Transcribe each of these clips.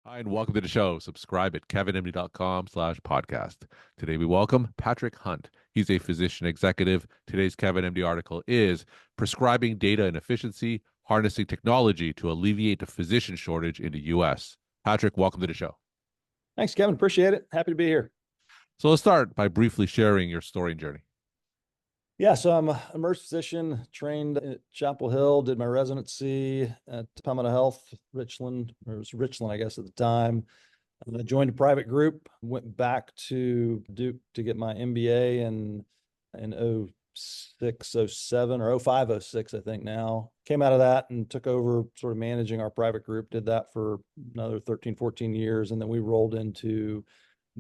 Hi, and welcome to the show. Subscribe at kevinmd.com/podcast. Today we welcome Patrick Hunt. He's a physician executive. Today's Kevin MD article is Prescribing Data and Efficiency, Harnessing Technology to Alleviate the Physician Shortage in the U.S. Patrick, welcome to the show. Thanks, Kevin. Appreciate it. Happy to be here. So let's start by briefly sharing your story and journey. Yeah, so I'm a nurse physician, trained at Chapel Hill, did my residency at Palmetto Health, Richland, or it was Richland, I guess, at the time. I joined a private group, went back to Duke to get my MBA in 06, 07, or 05, 06, I think now. Came out of that and took over sort of managing our private group, did that for another 13, 14 years. And then we rolled into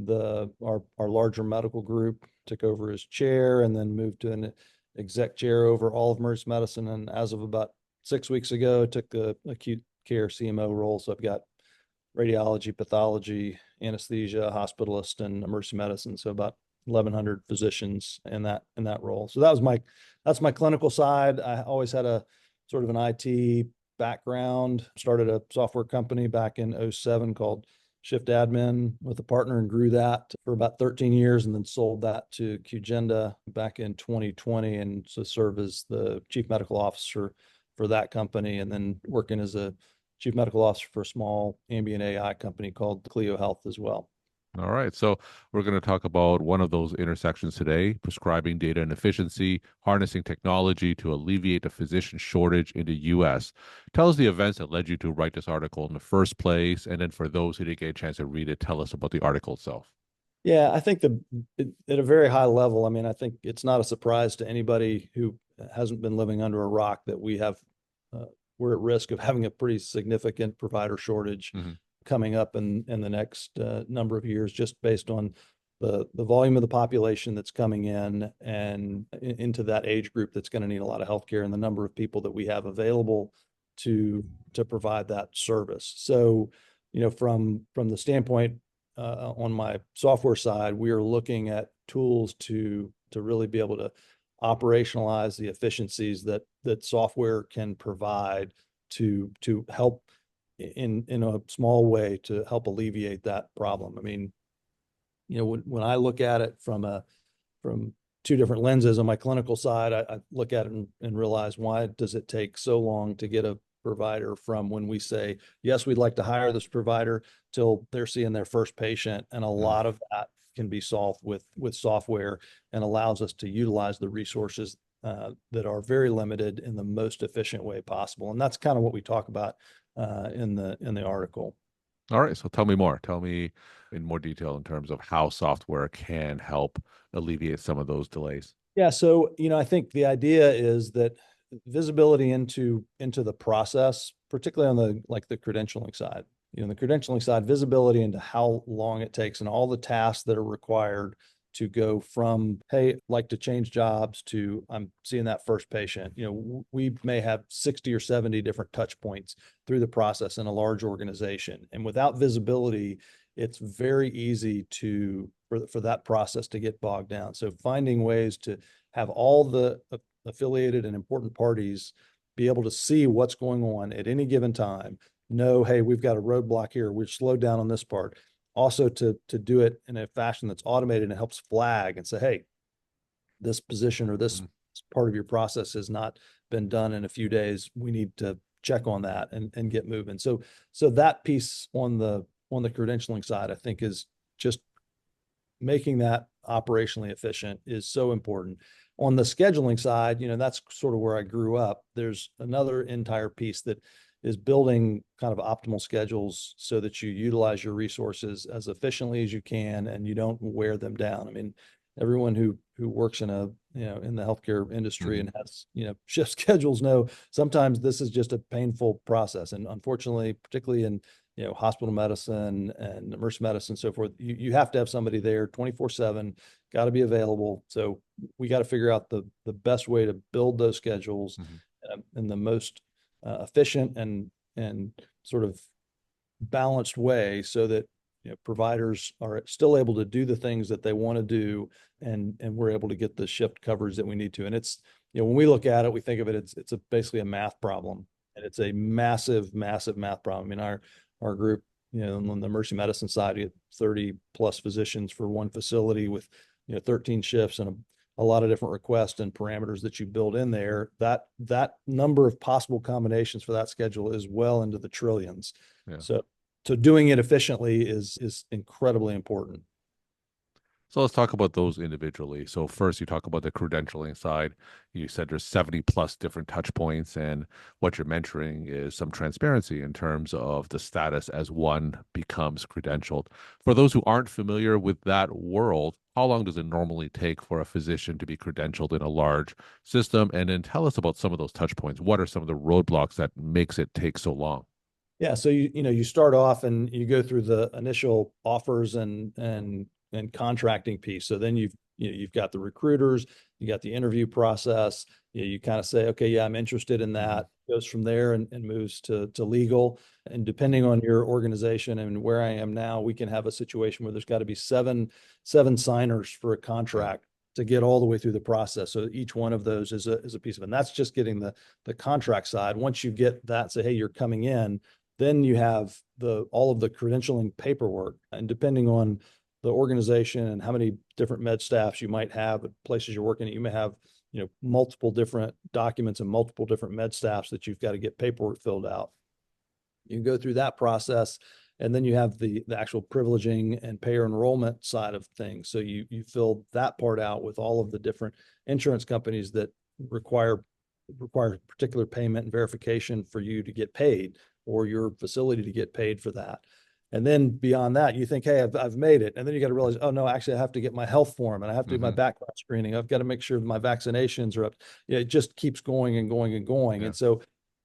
our larger medical group, took over as chair, and then moved to an exec chair over all of emergency medicine. And as of about 6 weeks ago, took the acute care CMO role. So I've got radiology, pathology, anesthesia, hospitalist, and emergency medicine. So about 1,100 physicians in that role. So that's my clinical side. I always had a sort of an IT background. Started a software company back in 07 called Shift Admin with a partner and grew that for about 13 years and then sold that to Qgenda back in 2020 and so serve as the chief medical officer for that company and then working as a chief medical officer for a small ambient AI company called Clio Health as well. All right. So we're going to talk about one of those intersections today, prescribing data and efficiency, harnessing technology to alleviate the physician shortage in the U.S. Tell us the events that led you to write this article in the first place. And then for those who didn't get a chance to read it, tell us about the article itself. Yeah, I think at a very high level, I mean, I think it's not a surprise to anybody who hasn't been living under a rock that we're at risk of having a pretty significant provider shortage coming up in the next number of years, just based on the volume of the population that's coming in and into that age group that's going to need a lot of healthcare and the number of people that we have available to provide that service. So, from the standpoint on my software side, we are looking at tools to really be able to operationalize the efficiencies that software can provide to help in a small way to help alleviate that problem. I mean, when I look at it from two different lenses on my clinical side, I look at it and realize, why does it take so long to get a provider from when we say, yes, we'd like to hire this provider, till they're seeing their first patient? And a lot of that can be solved with software and allows us to utilize the resources that are very limited in the most efficient way possible. And that's kind of what we talk about in the article. All right. So tell me more. Tell me in more detail in terms of how software can help alleviate some of those delays. Yeah. So, I think the idea is that visibility into the process, particularly on the credentialing side, the credentialing side, visibility into how long it takes and all the tasks that are required to go from, hey, like to change jobs, to I'm seeing that first patient. We may have 60 or 70 different touch points through the process in a large organization. And without visibility, it's very easy for that process to get bogged down. So finding ways to have all the affiliated and important parties be able to see what's going on at any given time, know, hey, we've got a roadblock here, we're slowed down on this part. Also to do it in a fashion that's automated and helps flag and say, hey, this position or this part of your process has not been done in a few days. We need to check on that and get moving. So that piece on the credentialing side, I think, is just making that operationally efficient is so important. On the scheduling side, that's sort of where I grew up. There's another entire piece that is building kind of optimal schedules so that you utilize your resources as efficiently as you can and you don't wear them down. I mean, everyone who works in in the healthcare industry and has, shift schedules know sometimes this is just a painful process. And unfortunately, particularly in, hospital medicine and emergency medicine, so forth, you have to have somebody there 24/7, got to be available. So we got to figure out the best way to build those schedules in the most efficient and sort of balanced way, so that providers are still able to do the things that they want to do, and we're able to get the shift coverage that we need to. And it's, when we look at it, we think of it, it's basically a math problem, and it's a massive math problem. I mean, our group on the emergency medicine side, you have 30 plus physicians for one facility with, 13 shifts and a lot of different requests and parameters that you build in there. That number of possible combinations for that schedule is well into the trillions. Yeah. So doing it efficiently is incredibly important. So let's talk about those individually. So first, you talk about the credentialing side. You said there's 70 plus different touch points, and what you're mentoring is some transparency in terms of the status as one becomes credentialed. For those who aren't familiar with that world, how long does it normally take for a physician to be credentialed in a large system? And then tell us about some of those touch points. What are some of the roadblocks that makes it take so long? Yeah, so you start off and you go through the initial offers and contracting piece. So then you've got the recruiters, you got the interview process. You kind of say, okay, yeah, I'm interested in that. Goes from there and moves to legal. And depending on your organization and where I am now, we can have a situation where there's got to be seven signers for a contract to get all the way through the process. So each one of those is a piece of it. And that's just getting the contract side. Once you get that, say, hey, you're coming in, then you have all of the credentialing paperwork. And depending on the organization and how many different med staffs you might have at places you're working at, you may have, multiple different documents and multiple different med staffs that you've got to get paperwork filled out. You go through that process, and then you have the actual privileging and payer enrollment side of things. So you fill that part out with all of the different insurance companies that require particular payment and verification for you to get paid, or your facility to get paid for that. And then beyond that, you think, hey, I've made it. And then you got to realize, oh no, actually I have to get my health form and I have to do my background screening. I've got to make sure my vaccinations are up. It just keeps going and going and going. Yeah. And so,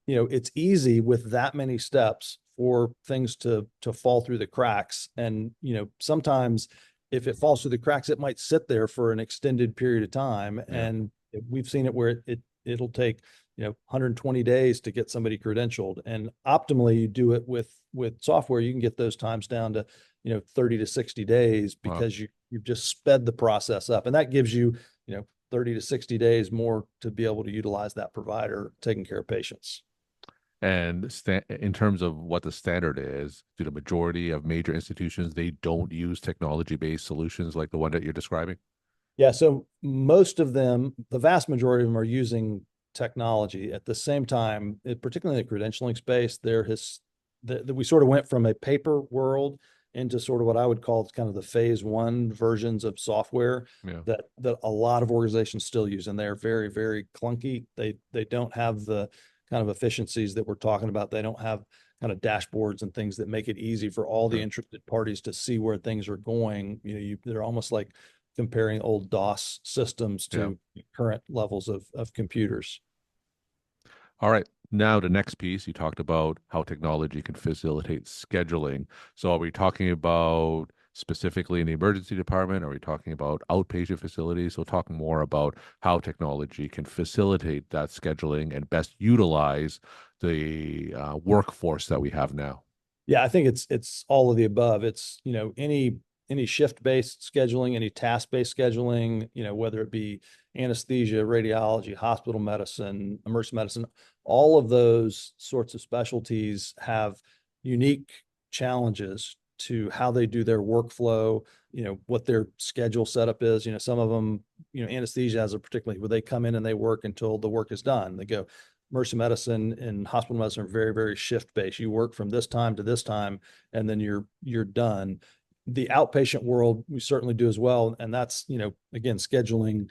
it's easy with that many steps for things to fall through the cracks. And, sometimes if it falls through the cracks, it might sit there for an extended period of time. Yeah. And we've seen it where it'll take 120 days to get somebody credentialed. And optimally, you do it with software, you can get those times down to 30 to 60 days because you've just sped the process up. And that gives you 30 to 60 days more to be able to utilize that provider taking care of patients. And in terms of what the standard is, do the majority of major institutions, they don't use technology-based solutions like the one that you're describing? Yeah, so most of them, the vast majority of them, are using technology. At the same time, particularly in the credentialing space, we sort of went from a paper world into sort of what I would call kind of the phase one versions of software that a lot of organizations still use, and they're very, very clunky. They don't have the kind of efficiencies that we're talking about. They don't have kind of dashboards and things that make it easy for all the interested parties to see where things are going. They're almost like comparing old DOS systems to current levels of computers. All right. Now, the next piece, you talked about how technology can facilitate scheduling. So are we talking about specifically in the emergency department? Are we talking about outpatient facilities? So talking more about how technology can facilitate that scheduling and best utilize the workforce that we have now. Yeah, I think it's all of the above. It's, any shift-based scheduling, any task-based scheduling, whether it be anesthesia, radiology, hospital medicine, emergency medicine, all of those sorts of specialties have unique challenges to how they do their workflow, what their schedule setup is. Some of them, anesthesia has a particularly where they come in and they work until the work is done. They go. Emergency medicine and hospital medicine are very, very shift-based. You work from this time to this time, and then you're done. The outpatient world, we certainly do as well. And that's, again, scheduling,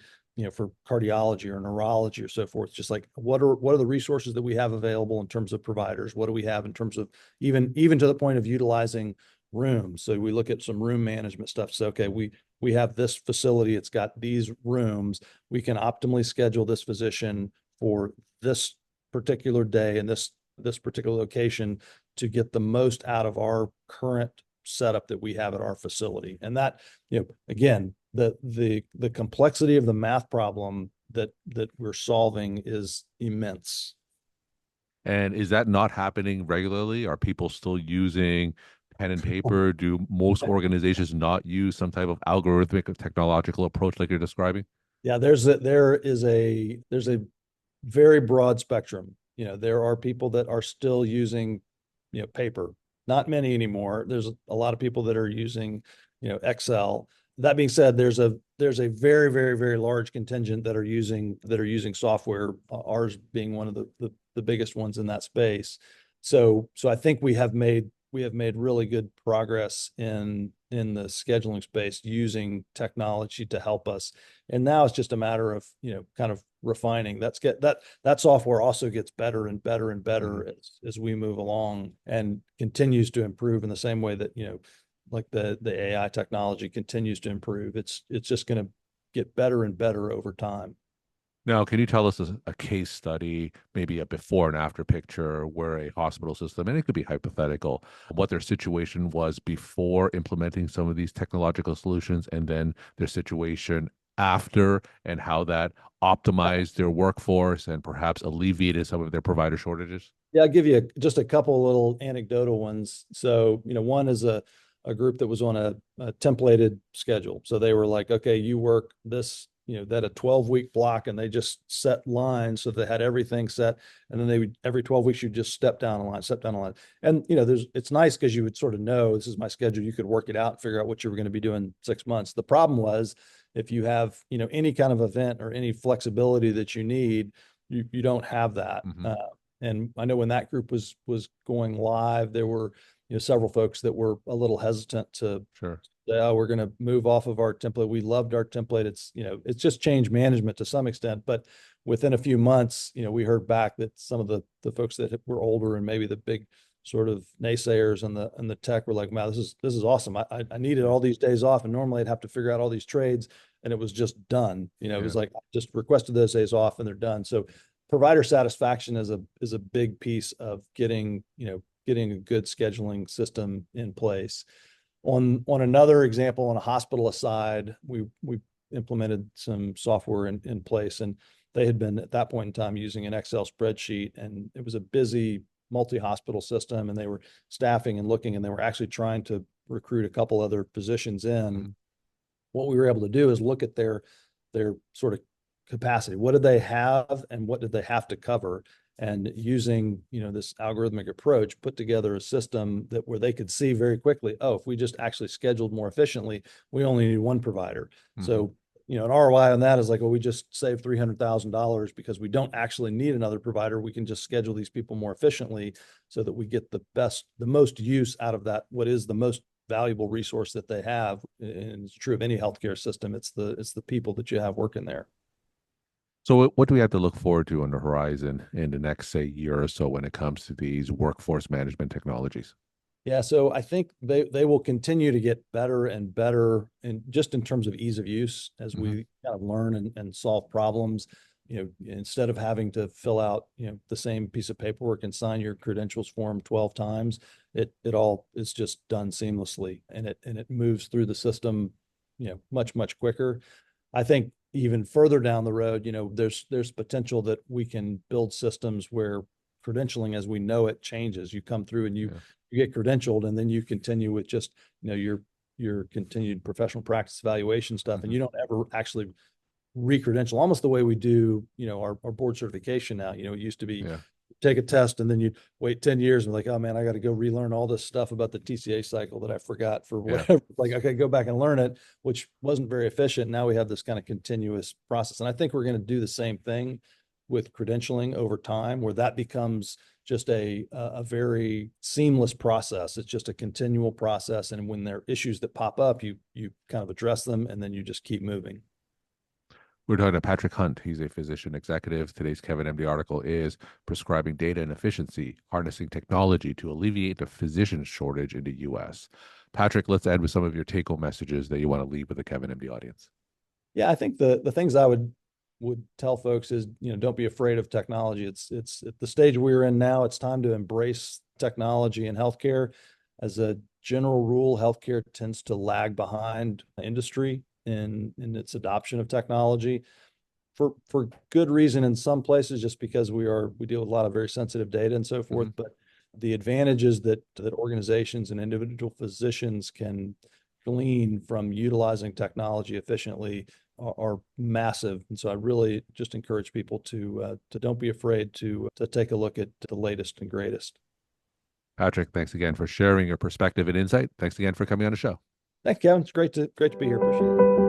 for cardiology or neurology or so forth. Just like what are the resources that we have available in terms of providers? What do we have in terms of even to the point of utilizing rooms? So we look at some room management stuff. So, okay, we have this facility, it's got these rooms. We can optimally schedule this physician for this particular day and this particular location to get the most out of our current setup that we have at our facility. And that, again, the complexity of the math problem that we're solving is immense. And is that not happening regularly? Are people still using pen and paper? Do most organizations not use some type of algorithmic or technological approach like you're describing? Yeah, there's a very broad spectrum. There are people that are still using, paper not many anymore. There's a lot of people that are using, Excel. That being said, there's a very, very, very large contingent that are using software, ours being one of the biggest ones in that space. So I think we have made really good progress in the scheduling space using technology to help us. And now it's just a matter of, kind of refining. That software also gets better and better and better as we move along, and continues to improve in the same way that, like the AI technology continues to improve. It's just going to get better and better over time. Now, can you tell us a case study, maybe a before and after picture where a hospital system, and it could be hypothetical, what their situation was before implementing some of these technological solutions, and then their situation after, and how that optimized their workforce and perhaps alleviated some of their provider shortages? Yeah, I'll give you just a couple little anecdotal ones. So, one is a group that was on a templated schedule. So they were like, okay, you work this, that a 12-week block, and they just set lines. So they had everything set. And then they would, every 12 weeks, you just step down a line, step down a line. And, it's nice because you would sort of know this is my schedule. You could work it out and figure out what you were going to be doing 6 months. The problem was if you have, any kind of event or any flexibility that you need, you don't have that. Hmm. And I know when that group was going live, there were, several folks that were a little hesitant to Sure. say, oh, we're going to move off of our template. We loved our template. It's just change management to some extent. But within a few months, we heard back that some of the folks that were older and maybe the big sort of naysayers and the tech were like, wow, this is awesome. I needed all these days off, and normally I'd have to figure out all these trades, and it was just done. It Yeah. was like, I just requested those days off and they're done. So provider satisfaction is a big piece of getting a good scheduling system in place. On another example, on a hospital aside, we implemented some software in place, and they had been at that point in time using an Excel spreadsheet, and it was a busy multi-hospital system, and they were staffing and looking, and they were actually trying to recruit a couple other positions in. Mhm. What we were able to do is look at their sort of capacity. What did they have and what did they have to cover? And using, this algorithmic approach, put together a system that where they could see very quickly, oh, if we just actually scheduled more efficiently, we only need one provider. Mhm. So, an ROI on that is like, well, we just saved $300,000 because we don't actually need another provider. We can just schedule these people more efficiently so that we get the most use out of that, what is the most valuable resource that they have. And it's true of any healthcare system. It's the people that you have working there. So what do we have to look forward to on the horizon in the next, say, year or so when it comes to these workforce management technologies? Yeah, so I think they will continue to get better and better, and just in terms of ease of use as Hmm. we kind of learn and solve problems. Instead of having to fill out, the same piece of paperwork and sign your credentials form 12 times, it all is just done seamlessly, and it moves through the system, much, much quicker. I think even further down the road, there's potential that we can build systems where credentialing as we know it changes. You come through and Yeah. you get credentialed, and then you continue with just, your continued professional practice evaluation stuff, and Hmm. you don't ever actually re-credential, almost the way we do, our board certification now. It used to be Yeah. take a test and then you wait 10 years and like, oh man, I got to go relearn all this stuff about the TCA cycle that I forgot for Yeah. whatever. Like, okay, go back and learn it, which wasn't very efficient. Now we have this kind of continuous process. And I think we're going to do the same thing with credentialing over time, where that becomes just a very seamless process. It's just a continual process. And when there are issues that pop up, you kind of address them, and then you just keep moving. We're talking to Patrick Hunt. He's a physician executive. Today's Kevin MD article is Prescribing Data and Efficiency, Harnessing Technology to Alleviate the Physician Shortage in the US. Patrick, let's end with some of your take-home messages that you want to leave with the Kevin MD audience. Yeah, I think the things I would tell folks is, don't be afraid of technology. It's at the stage we're in now. It's time to embrace technology in healthcare. As a general rule, healthcare tends to lag behind industry in its adoption of technology for good reason in some places, just because we deal with a lot of very sensitive data and so forth. Hmm. But the advantages that organizations and individual physicians can glean from utilizing technology efficiently are massive. And so I really just encourage people to don't be afraid to take a look at the latest and greatest. Patrick, thanks again for sharing your perspective and insight. Thanks again for coming on the show. Thank you, Kevin. It's great to be here. Appreciate it.